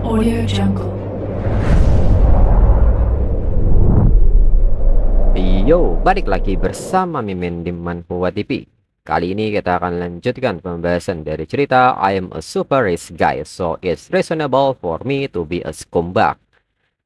Audio Jungle. Yo, balik lagi bersama Mimin di Manhwa TV. Kali ini kita akan lanjutkan pembahasan dari cerita I am a super rich guy, so it's reasonable for me to be a scumbag.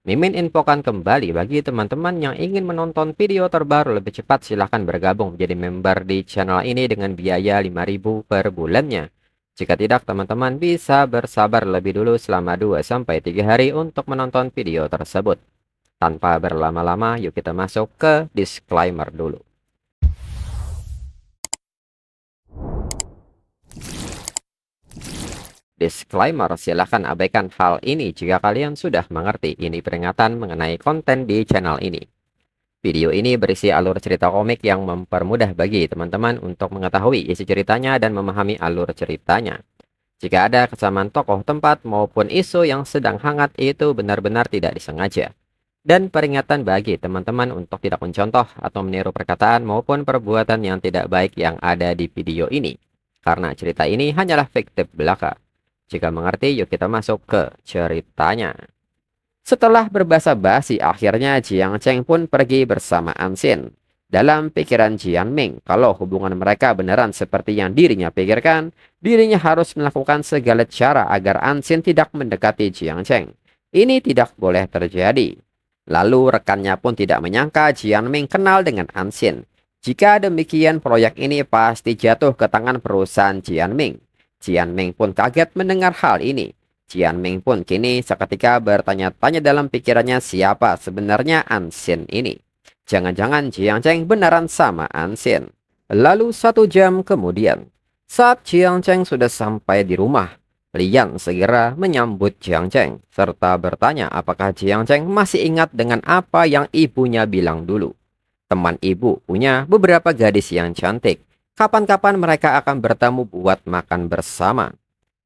Mimin infokan kembali bagi teman-teman yang ingin menonton video terbaru lebih cepat, silahkan bergabung menjadi member di channel ini dengan biaya 5.000 per bulannya. Jika tidak, teman-teman bisa bersabar lebih dulu selama 2-3 hari untuk menonton video tersebut. Tanpa berlama-lama, yuk kita masuk ke disclaimer dulu. Disclaimer, silahkan abaikan hal ini jika kalian sudah mengerti. Ini peringatan mengenai konten di channel ini. Video ini berisi alur cerita komik yang mempermudah bagi teman-teman untuk mengetahui isi ceritanya dan memahami alur ceritanya. Jika ada kesamaan tokoh, tempat, maupun isu yang sedang hangat, itu benar-benar tidak disengaja. Dan peringatan bagi teman-teman untuk tidak mencontoh atau meniru perkataan maupun perbuatan yang tidak baik yang ada di video ini. Karena cerita ini hanyalah fiktif belaka. Jika mengerti, yuk kita masuk ke ceritanya. Setelah berbasa-basi, akhirnya Jiang Cheng pun pergi bersama Ansin. Dalam pikiran Jian Ming, kalau hubungan mereka beneran seperti yang dirinya pikirkan, dirinya harus melakukan segala cara agar Ansin tidak mendekati Jiang Cheng. Ini tidak boleh terjadi. Lalu rekannya pun tidak menyangka Jian Ming kenal dengan Ansin. Jika demikian, proyek ini pasti jatuh ke tangan perusahaan Jian Ming. Jian Ming pun kaget mendengar hal ini. Jian Ming pun kini seketika bertanya-tanya dalam pikirannya siapa sebenarnya Ansin ini. Jangan-jangan Jiang Cheng beneran sama Ansin. Lalu 1 jam kemudian, saat Jiang Cheng sudah sampai di rumah, Lian segera menyambut Jiang Cheng serta bertanya apakah Jiang Cheng masih ingat dengan apa yang ibunya bilang dulu. Teman ibu punya beberapa gadis yang cantik. Kapan-kapan mereka akan bertemu buat makan bersama.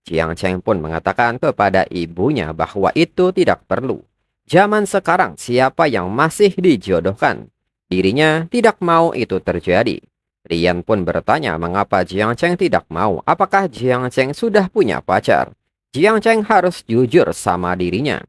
Jiang Cheng pun mengatakan kepada ibunya bahwa itu tidak perlu. Zaman sekarang siapa yang masih dijodohkan? Dirinya tidak mau itu terjadi. Lian pun bertanya mengapa Jiang Cheng tidak mau. Apakah Jiang Cheng sudah punya pacar? Jiang Cheng harus jujur sama dirinya.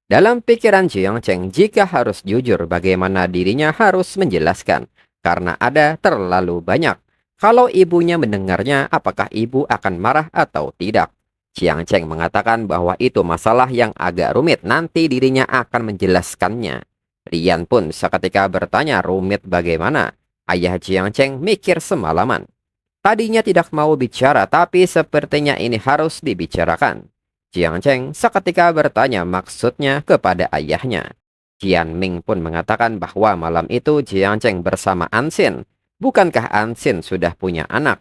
Dalam pikiran Jiang Cheng, jika harus jujur, bagaimana dirinya harus menjelaskan? Karena ada terlalu banyak. Kalau ibunya mendengarnya, apakah ibu akan marah atau tidak? Jiang Cheng mengatakan bahwa itu masalah yang agak rumit. Nanti dirinya akan menjelaskannya. Lian pun seketika bertanya rumit bagaimana? Ayah Jiang Cheng mikir semalaman. Tadinya tidak mau bicara, tapi sepertinya ini harus dibicarakan. Jiang Cheng seketika bertanya maksudnya kepada ayahnya. Jian Ming pun mengatakan bahwa malam itu Jiang Cheng bersama Ansin. Bukankah Ansin sudah punya anak?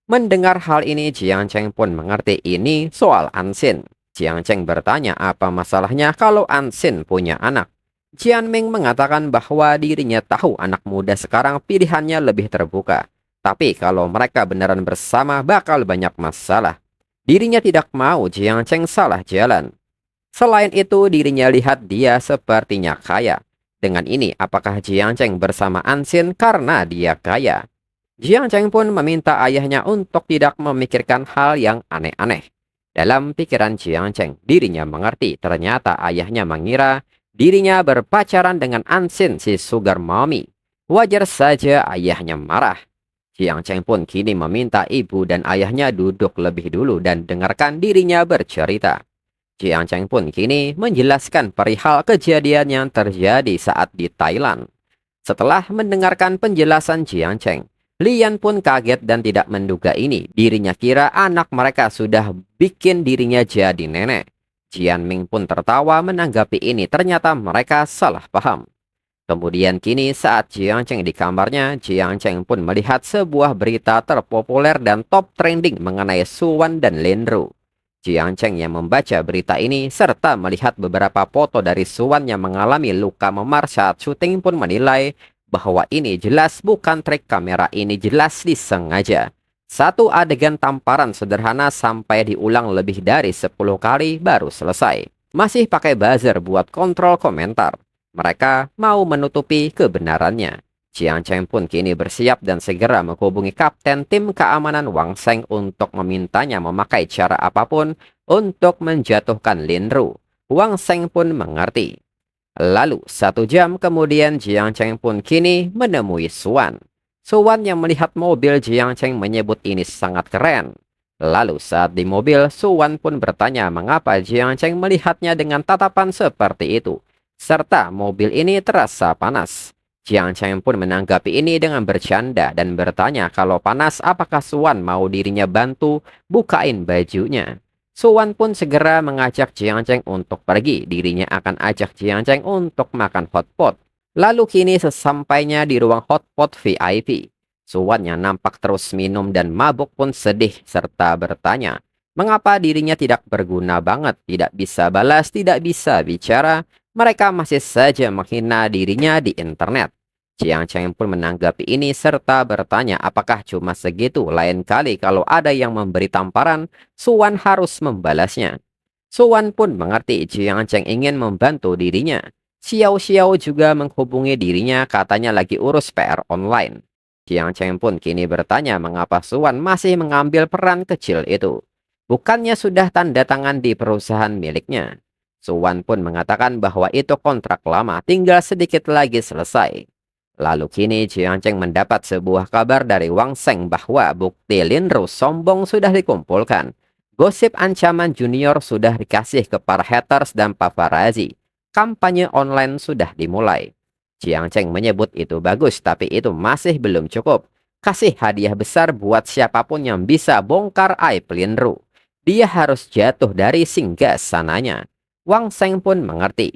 Mendengar hal ini, Jiang Cheng pun mengerti ini soal Ansin. Jiang Cheng bertanya apa masalahnya kalau Ansin punya anak. Jian Ming mengatakan bahwa dirinya tahu anak muda sekarang pilihannya lebih terbuka. Tapi kalau mereka beneran bersama bakal banyak masalah. Dirinya tidak mau Jiang Cheng salah jalan. Selain itu, dirinya lihat dia sepertinya kaya. Dengan ini, apakah Jiang Cheng bersama Ansin karena dia kaya? Jiang Cheng pun meminta ayahnya untuk tidak memikirkan hal yang aneh-aneh. Dalam pikiran Jiang Cheng, dirinya mengerti ternyata ayahnya mengira dirinya berpacaran dengan Ansin si sugar mommy. Wajar saja ayahnya marah. Jiang Cheng pun kini meminta ibu dan ayahnya duduk lebih dulu dan dengarkan dirinya bercerita. Jiang Cheng pun kini menjelaskan perihal kejadian yang terjadi saat di Thailand. Setelah mendengarkan penjelasan Jiang Cheng, Lian pun kaget dan tidak menduga ini. Dirinya kira anak mereka sudah bikin dirinya jadi nenek. Jian Ming pun tertawa menanggapi ini, ternyata mereka salah paham. Kemudian kini saat Jiang Cheng di kamarnya, Jiang Cheng pun melihat sebuah berita terpopuler dan top trending mengenai Suwan dan Lin-Ru. Jiang Cheng yang membaca berita ini serta melihat beberapa foto dari Suwan yang mengalami luka memar saat syuting pun menilai bahwa ini jelas bukan trik kamera, ini jelas disengaja. Satu adegan tamparan sederhana sampai diulang lebih dari 10 kali baru selesai. Masih pakai buzzer buat kontrol komentar. Mereka mau menutupi kebenarannya. Jiang Cheng pun kini bersiap dan segera menghubungi kapten tim keamanan Wang Sheng untuk memintanya memakai cara apapun untuk menjatuhkan Lin Ru. Wang Sheng pun mengerti. Lalu 1 jam kemudian Jiang Cheng pun kini menemui Suan. Suan yang melihat mobil Jiang Cheng menyebut ini sangat keren. Lalu saat di mobil, Suan pun bertanya mengapa Jiang Cheng melihatnya dengan tatapan seperti itu. Serta mobil ini terasa panas. Jiang Cheng pun menanggapi ini dengan bercanda dan bertanya kalau panas apakah Suan mau dirinya bantu bukain bajunya. Suwan pun segera mengajak Jiang Cheng untuk pergi. Dirinya akan ajak Jiang Cheng untuk makan hotpot. Lalu kini sesampainya di ruang hotpot VIP, Suwan yang nampak terus minum dan mabuk pun sedih serta bertanya, mengapa dirinya tidak berguna banget, tidak bisa balas, tidak bisa bicara, mereka masih saja menghina dirinya di internet. Jiang Cheng pun menanggapi ini serta bertanya apakah cuma segitu, lain kali kalau ada yang memberi tamparan, Suwan harus membalasnya. Suwan pun mengerti Jiang Cheng ingin membantu dirinya. Xiao Xiao juga menghubungi dirinya katanya lagi urus PR online. Jiang Cheng pun kini bertanya mengapa Suwan masih mengambil peran kecil itu. Bukannya sudah tanda tangan di perusahaan miliknya. Suwan pun mengatakan bahwa itu kontrak lama, tinggal sedikit lagi selesai. Lalu kini Jiang Cheng mendapat sebuah kabar dari Wang Sheng bahwa bukti Linru sombong sudah dikumpulkan. Gosip ancaman junior sudah dikasih ke para haters dan paparazzi. Kampanye online sudah dimulai. Jiang Cheng menyebut itu bagus, tapi itu masih belum cukup. Kasih hadiah besar buat siapapun yang bisa bongkar aib Linru. Dia harus jatuh dari singgasananya. Wang Sheng pun mengerti.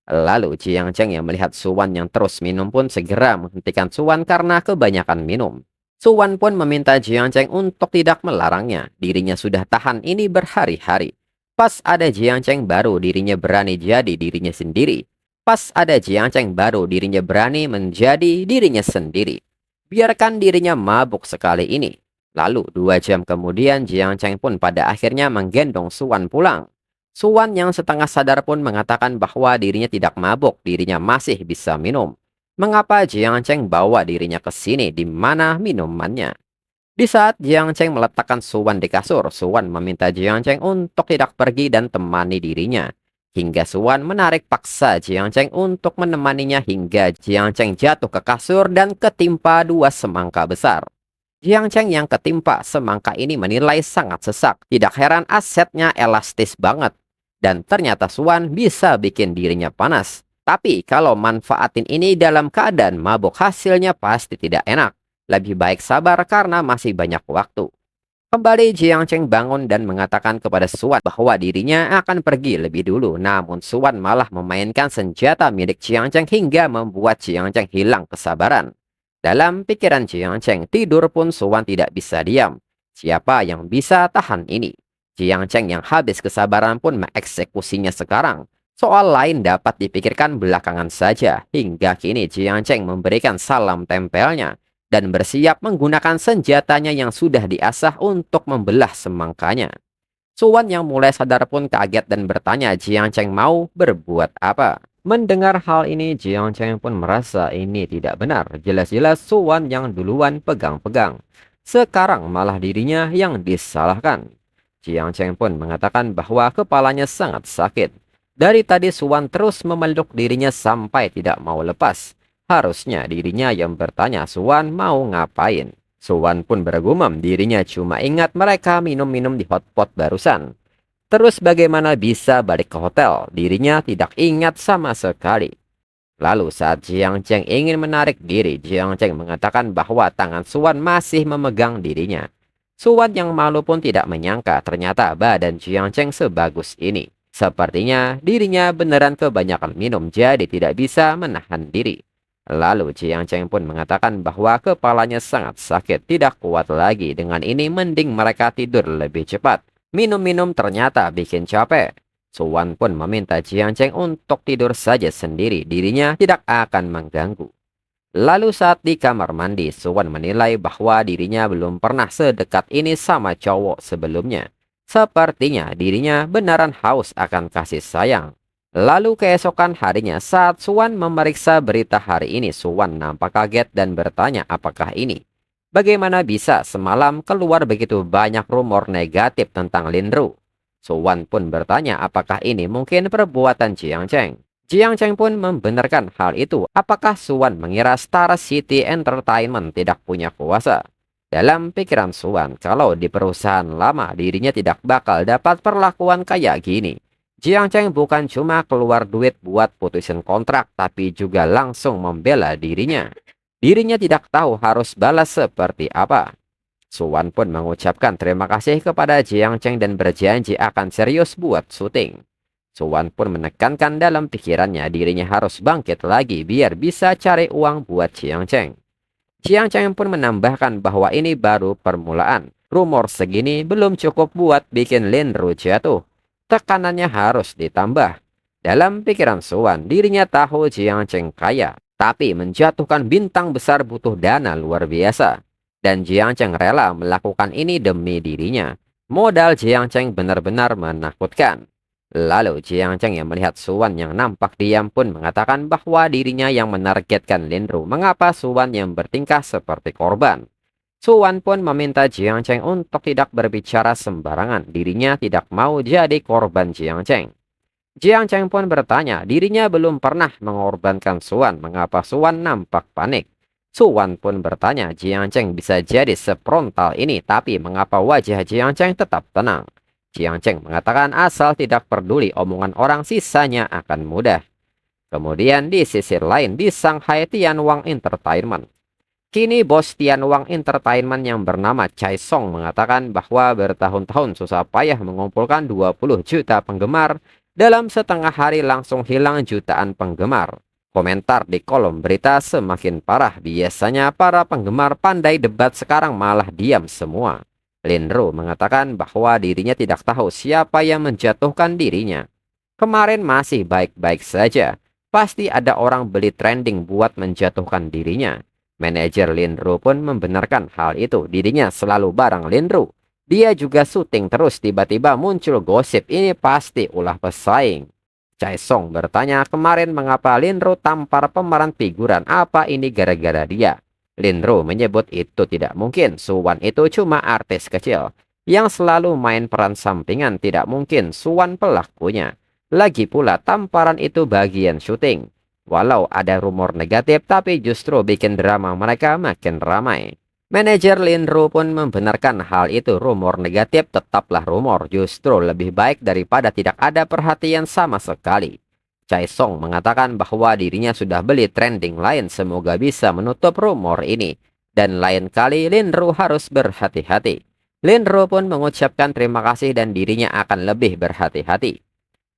Lalu Jiang Cheng yang melihat Suwan yang terus minum pun segera menghentikan Suwan karena kebanyakan minum. Suwan pun meminta Jiang Cheng untuk tidak melarangnya. Dirinya sudah tahan ini berhari-hari. Pas ada Jiang Cheng baru dirinya berani jadi dirinya sendiri. Pas ada Jiang Cheng baru dirinya berani menjadi dirinya sendiri. Biarkan dirinya mabuk sekali ini. Lalu 2 jam kemudian Jiang Cheng pun pada akhirnya menggendong Suwan pulang. Suwan yang setengah sadar pun mengatakan bahwa dirinya tidak mabuk, dirinya masih bisa minum. Mengapa Jiang Cheng bawa dirinya ke sini di mana minumannya? Di saat Jiang Cheng meletakkan Suwan di kasur, Suwan meminta Jiang Cheng untuk tidak pergi dan temani dirinya. Hingga Suwan menarik paksa Jiang Cheng untuk menemaninya hingga Jiang Cheng jatuh ke kasur dan ketimpa 2 semangka besar. Jiang Cheng yang ketimpa semangka ini menilai sangat sesak. Tidak heran asetnya elastis banget. Dan ternyata Suwan bisa bikin dirinya panas. Tapi kalau manfaatin ini dalam keadaan mabuk hasilnya pasti tidak enak. Lebih baik sabar karena masih banyak waktu. Kembali Jiang Cheng bangun dan mengatakan kepada Suwan bahwa dirinya akan pergi lebih dulu. Namun Suwan malah memainkan senjata milik Jiang Cheng hingga membuat Jiang Cheng hilang kesabaran. Dalam pikiran Jiang Cheng, tidur pun Suwan tidak bisa diam. Siapa yang bisa tahan ini? Jiang Cheng yang habis kesabaran pun mengeksekusinya sekarang. Soal lain dapat dipikirkan belakangan saja. Hingga kini Jiang Cheng memberikan salam tempelnya dan bersiap menggunakan senjatanya yang sudah diasah untuk membelah semangkanya. Suwan yang mulai sadar pun kaget dan bertanya Jiang Cheng mau berbuat apa. Mendengar hal ini Jiang Cheng pun merasa ini tidak benar. Jelas-jelas Suwan yang duluan pegang-pegang. Sekarang malah dirinya yang disalahkan. Jiang Cheng pun mengatakan bahwa kepalanya sangat sakit. Dari tadi Suwan terus memeluk dirinya sampai tidak mau lepas. Harusnya dirinya yang bertanya Suwan mau ngapain. Suwan pun bergumam dirinya cuma ingat mereka minum-minum di hotpot barusan. Terus bagaimana bisa balik ke hotel? Dirinya tidak ingat sama sekali. Lalu saat Jiang Cheng ingin menarik diri, Jiang Cheng mengatakan bahwa tangan Suwan masih memegang dirinya. Suwan yang malu pun tidak menyangka ternyata badan Jiang Cheng sebagus ini. Sepertinya dirinya beneran kebanyakan minum jadi tidak bisa menahan diri. Lalu Jiang Cheng pun mengatakan bahwa kepalanya sangat sakit, tidak kuat lagi. Dengan ini mending mereka tidur lebih cepat. Minum-minum ternyata bikin capek. Suwan pun meminta Jiang Cheng untuk tidur saja sendiri, dirinya tidak akan mengganggu. Lalu saat di kamar mandi, Suwan menilai bahwa dirinya belum pernah sedekat ini sama cowok sebelumnya. Sepertinya dirinya beneran haus akan kasih sayang. Lalu keesokan harinya saat Suwan memeriksa berita hari ini, Suwan nampak kaget dan bertanya apakah ini. Bagaimana bisa semalam keluar begitu banyak rumor negatif tentang Linru? Suwan pun bertanya apakah ini mungkin perbuatan Jiang Cheng. Jiang Cheng pun membenarkan hal itu. Apakah Suwan mengira Star City Entertainment tidak punya kuasa? Dalam pikiran Suwan, kalau di perusahaan lama dirinya tidak bakal dapat perlakuan kayak gini. Jiang Cheng bukan cuma keluar duit buat putusin kontrak, tapi juga langsung membela dirinya. Dirinya tidak tahu harus balas seperti apa. Suwan pun mengucapkan terima kasih kepada Jiang Cheng dan berjanji akan serius buat syuting. Suwan pun menekankan dalam pikirannya dirinya harus bangkit lagi biar bisa cari uang buat Jiang Cheng. Jiang Cheng pun menambahkan bahwa ini baru permulaan. Rumor segini belum cukup buat bikin Lin Ru jatuh. Tekanannya harus ditambah. Dalam pikiran Suwan, dirinya tahu Jiang Cheng kaya, tapi menjatuhkan bintang besar butuh dana luar biasa. Dan Jiang Cheng rela melakukan ini demi dirinya. Modal Jiang Cheng benar-benar menakutkan. Lalu Jiang Cheng yang melihat Suwan yang nampak diam pun mengatakan bahwa dirinya yang menargetkan Lin Ru. Mengapa Suwan yang bertingkah seperti korban? Suwan pun meminta Jiang Cheng untuk tidak berbicara sembarangan. Dirinya tidak mau jadi korban Jiang Cheng. Jiang Cheng pun bertanya, dirinya belum pernah mengorbankan Suwan. Mengapa Suwan nampak panik? Suwan pun bertanya, Jiang Cheng bisa jadi sefrontal ini, tapi mengapa wajah Jiang Cheng tetap tenang? Jiang Cheng mengatakan asal tidak peduli omongan orang, sisanya akan mudah. Kemudian di sisi lain di Shanghai Tianwang Entertainment. Kini bos Tianwang Entertainment yang bernama Chai Song mengatakan bahwa bertahun-tahun susah payah mengumpulkan 20 juta penggemar, dalam setengah hari langsung hilang jutaan penggemar. Komentar di kolom berita semakin parah. Biasanya para penggemar pandai debat, sekarang malah diam semua. Lin Ru mengatakan bahwa dirinya tidak tahu siapa yang menjatuhkan dirinya. Kemarin masih baik-baik saja. Pasti ada orang beli trending buat menjatuhkan dirinya. Manajer Lin Ru pun membenarkan hal itu. Dirinya selalu bareng Lin Ru. Dia juga syuting terus, tiba-tiba muncul gosip ini pasti ulah pesaing. Chai Song bertanya kemarin mengapa Lin Ru tampar pemeran figuran, apa ini gara-gara dia? Lin Ru menyebut itu tidak mungkin, Suwan itu cuma artis kecil yang selalu main peran sampingan, tidak mungkin Suwan pelakunya. Lagi pula tamparan itu bagian syuting. Walau ada rumor negatif, tapi justru bikin drama mereka makin ramai. Manajer Lin Ru pun membenarkan hal itu. Rumor negatif tetaplah rumor, justru lebih baik daripada tidak ada perhatian sama sekali. Chai Song mengatakan bahwa dirinya sudah beli trending lain, semoga bisa menutup rumor ini. Dan lain kali Lin Ru harus berhati-hati. Lin Ru pun mengucapkan terima kasih dan dirinya akan lebih berhati-hati.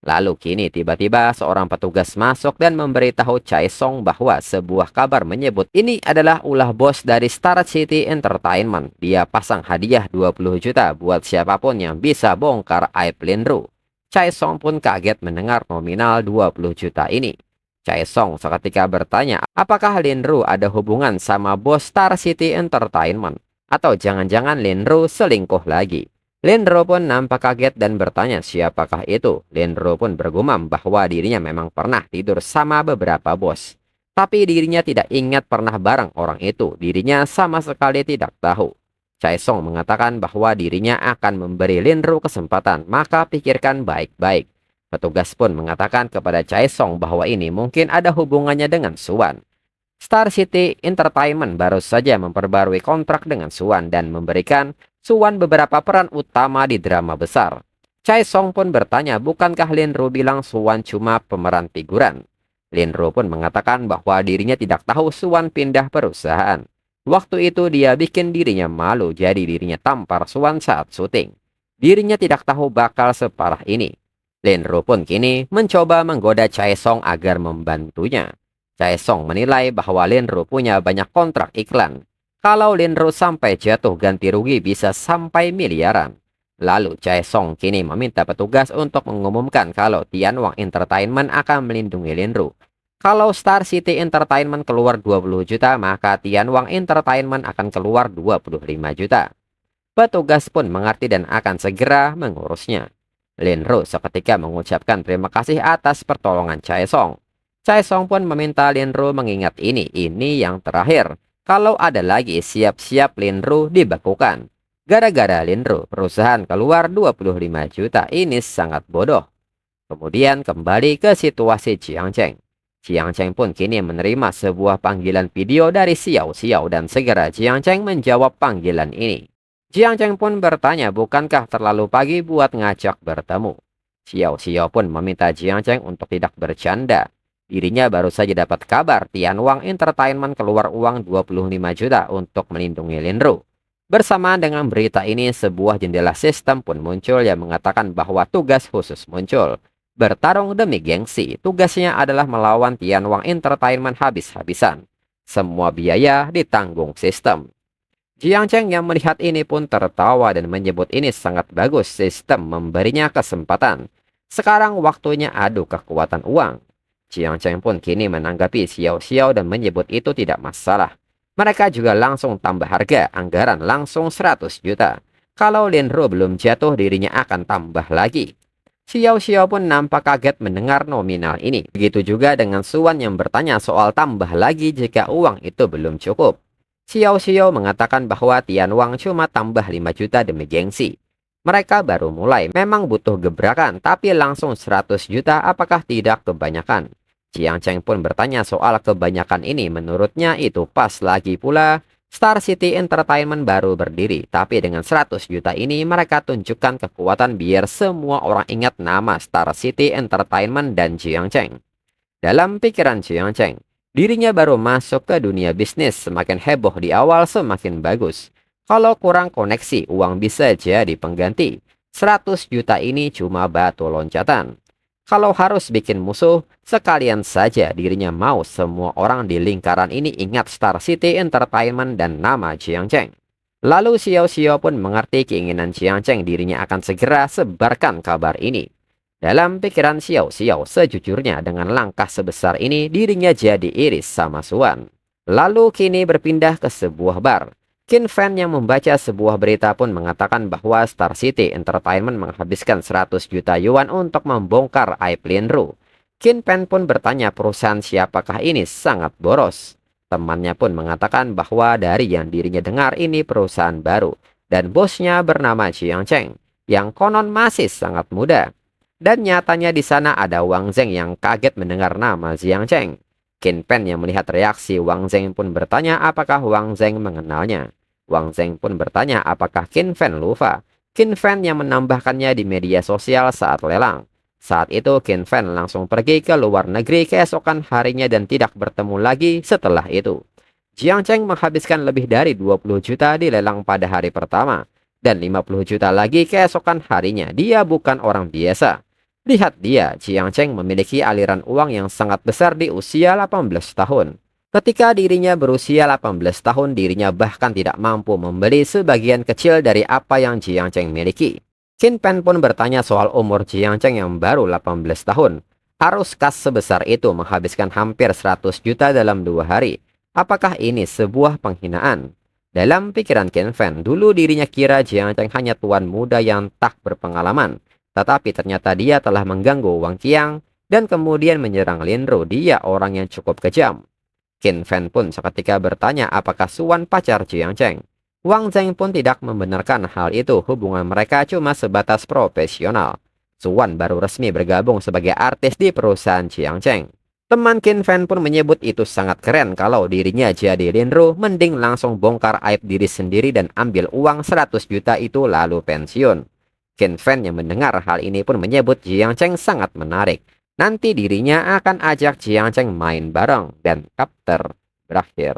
Lalu kini tiba-tiba seorang petugas masuk dan memberitahu Chai Song bahwa sebuah kabar menyebut ini adalah ulah bos dari Star City Entertainment. Dia pasang hadiah 20 juta buat siapapun yang bisa bongkar aib Lin Ru. Chai Song pun kaget mendengar nominal 20 juta ini. Chai Song seketika bertanya, apakah Lin Ru ada hubungan sama bos Star City Entertainment? Atau jangan-jangan Lin Ru selingkuh lagi? Lin Ru pun nampak kaget dan bertanya siapakah itu. Lin Ru pun bergumam bahwa dirinya memang pernah tidur sama beberapa bos. Tapi dirinya tidak ingat pernah bareng orang itu. Dirinya sama sekali tidak tahu. Chai Song mengatakan bahwa dirinya akan memberi Lin Ru kesempatan. Maka pikirkan baik-baik. Petugas pun mengatakan kepada Chai Song bahwa ini mungkin ada hubungannya dengan Suwan. Star City Entertainment baru saja memperbarui kontrak dengan Suwan dan memberikan Suwan beberapa peran utama di drama besar. Chai Song pun bertanya, bukankah Lin Ru bilang Suwan cuma pemeran figuran? Lin Ru pun mengatakan bahwa dirinya tidak tahu Suwan pindah perusahaan. Waktu itu dia bikin dirinya malu, jadi dirinya tampar Suwan saat syuting. Dirinya tidak tahu bakal separah ini. Lin Ru pun kini mencoba menggoda Chai Song agar membantunya. Chai Song menilai bahwa Lin Ru punya banyak kontrak iklan. Kalau Lin Ru sampai jatuh, ganti rugi bisa sampai miliaran. Lalu Chai Song kini meminta petugas untuk mengumumkan kalau Tianwang Entertainment akan melindungi Lin Ru. Kalau Star City Entertainment keluar 20 juta, maka Tianwang Entertainment akan keluar 25 juta. Petugas pun mengerti dan akan segera mengurusnya. Lin Ru seketika mengucapkan terima kasih atas pertolongan Chai Song. Chai Song pun meminta Lin Ru mengingat ini yang terakhir. Kalau ada lagi, siap-siap Lin Ru dibekukan. Gara-gara Linro, perusahaan keluar 25 juta. Ini sangat bodoh. Kemudian kembali ke situasi Jiang Cheng. Jiang Cheng pun kini menerima sebuah panggilan video dari Xiao Xiao dan segera Jiang Cheng menjawab panggilan ini. Jiang Cheng pun bertanya, bukankah terlalu pagi buat ngajak bertemu? Xiao Xiao pun meminta Jiang Cheng untuk tidak bercanda. Dirinya baru saja dapat kabar Tianwang Entertainment keluar uang 25 juta untuk melindungi Linro. Bersamaan dengan berita ini, sebuah jendela sistem pun muncul yang mengatakan bahwa tugas khusus muncul. Bertarung demi gengsi, tugasnya adalah melawan Tianwang Entertainment habis-habisan. Semua biaya ditanggung sistem. Jiang Cheng yang melihat ini pun tertawa dan menyebut ini sangat bagus, sistem memberinya kesempatan. Sekarang waktunya adu kekuatan uang. Jiang Cheng pun kini menanggapi Xiao Xiao dan menyebut itu tidak masalah. Mereka juga langsung tambah harga, anggaran langsung 100 juta. Kalau Linro belum jatuh, dirinya akan tambah lagi. Xiao Xiao pun nampak kaget mendengar nominal ini. Begitu juga dengan Suan yang bertanya soal tambah lagi jika uang itu belum cukup. Xiao Xiao mengatakan bahwa Tianwang cuma tambah 5 juta demi gengsi. Mereka baru mulai, memang butuh gebrakan, tapi langsung 100 juta apakah tidak kebanyakan? Jiang Cheng pun bertanya soal kebanyakan ini, menurutnya itu pas lagi pula. Star City Entertainment baru berdiri, tapi dengan 100 juta ini mereka tunjukkan kekuatan biar semua orang ingat nama Star City Entertainment dan Jiang Cheng. Dalam pikiran Jiang Cheng, dirinya baru masuk ke dunia bisnis, semakin heboh di awal semakin bagus. Kalau kurang koneksi, uang bisa jadi pengganti. 100 juta ini cuma batu loncatan. Kalau harus bikin musuh, sekalian saja dirinya mau semua orang di lingkaran ini ingat Star City Entertainment dan nama Jiang Cheng. Lalu Xiao Xiao pun mengerti keinginan Jiang Cheng, dirinya akan segera sebarkan kabar ini. Dalam pikiran Xiao Xiao, sejujurnya dengan langkah sebesar ini dirinya jadi iris sama Suan. Lalu kini berpindah ke sebuah bar. Qin Fan yang membaca sebuah berita pun mengatakan bahwa Star City Entertainment menghabiskan 100 juta yuan untuk membongkar aib Linro. Qin Fan pun bertanya perusahaan siapakah ini, sangat boros. Temannya pun mengatakan bahwa dari yang dirinya dengar ini perusahaan baru dan bosnya bernama Jiang Cheng yang konon masih sangat muda. Dan nyatanya di sana ada Wang Zheng yang kaget mendengar nama Jiang Cheng. Qin Fan yang melihat reaksi Wang Zheng pun bertanya apakah Wang Zheng mengenalnya. Wang Zheng pun bertanya apakah Qin Fan lupa. Qin Fan yang menambahkannya di media sosial saat lelang. Saat itu Qin Fan langsung pergi ke luar negeri keesokan harinya dan tidak bertemu lagi setelah itu. Jiang Cheng menghabiskan lebih dari 20 juta di lelang pada hari pertama. Dan 50 juta lagi keesokan harinya. Dia bukan orang biasa. Lihat dia, Jiang Cheng memiliki aliran uang yang sangat besar di usia 18 tahun. Ketika dirinya berusia 18 tahun, dirinya bahkan tidak mampu membeli sebagian kecil dari apa yang Jiang Cheng miliki. Qin Fan pun bertanya soal umur Jiang Cheng yang baru 18 tahun. Arus kas sebesar itu menghabiskan hampir 100 juta dalam 2 hari. Apakah ini sebuah penghinaan? Dalam pikiran Qin Fan, dulu dirinya kira Jiang Cheng hanya tuan muda yang tak berpengalaman. Tetapi ternyata dia telah mengganggu Wang Qiang dan kemudian menyerang Linro. Dia orang yang cukup kejam. Qin Fan pun seketika bertanya apakah Suan pacar Jiang Cheng. Wang Zheng pun tidak membenarkan hal itu. Hubungan mereka cuma sebatas profesional. Suan baru resmi bergabung sebagai artis di perusahaan Jiang Cheng. Teman Qin Fan pun menyebut itu sangat keren. Kalau dirinya jadi Linro, mending langsung bongkar aib diri sendiri dan ambil uang 100 juta itu lalu pensiun. Qin Fan yang mendengar hal ini pun menyebut Jiang Cheng sangat menarik. Nanti dirinya akan ajak Jiang Cheng main bareng dan chapter berakhir.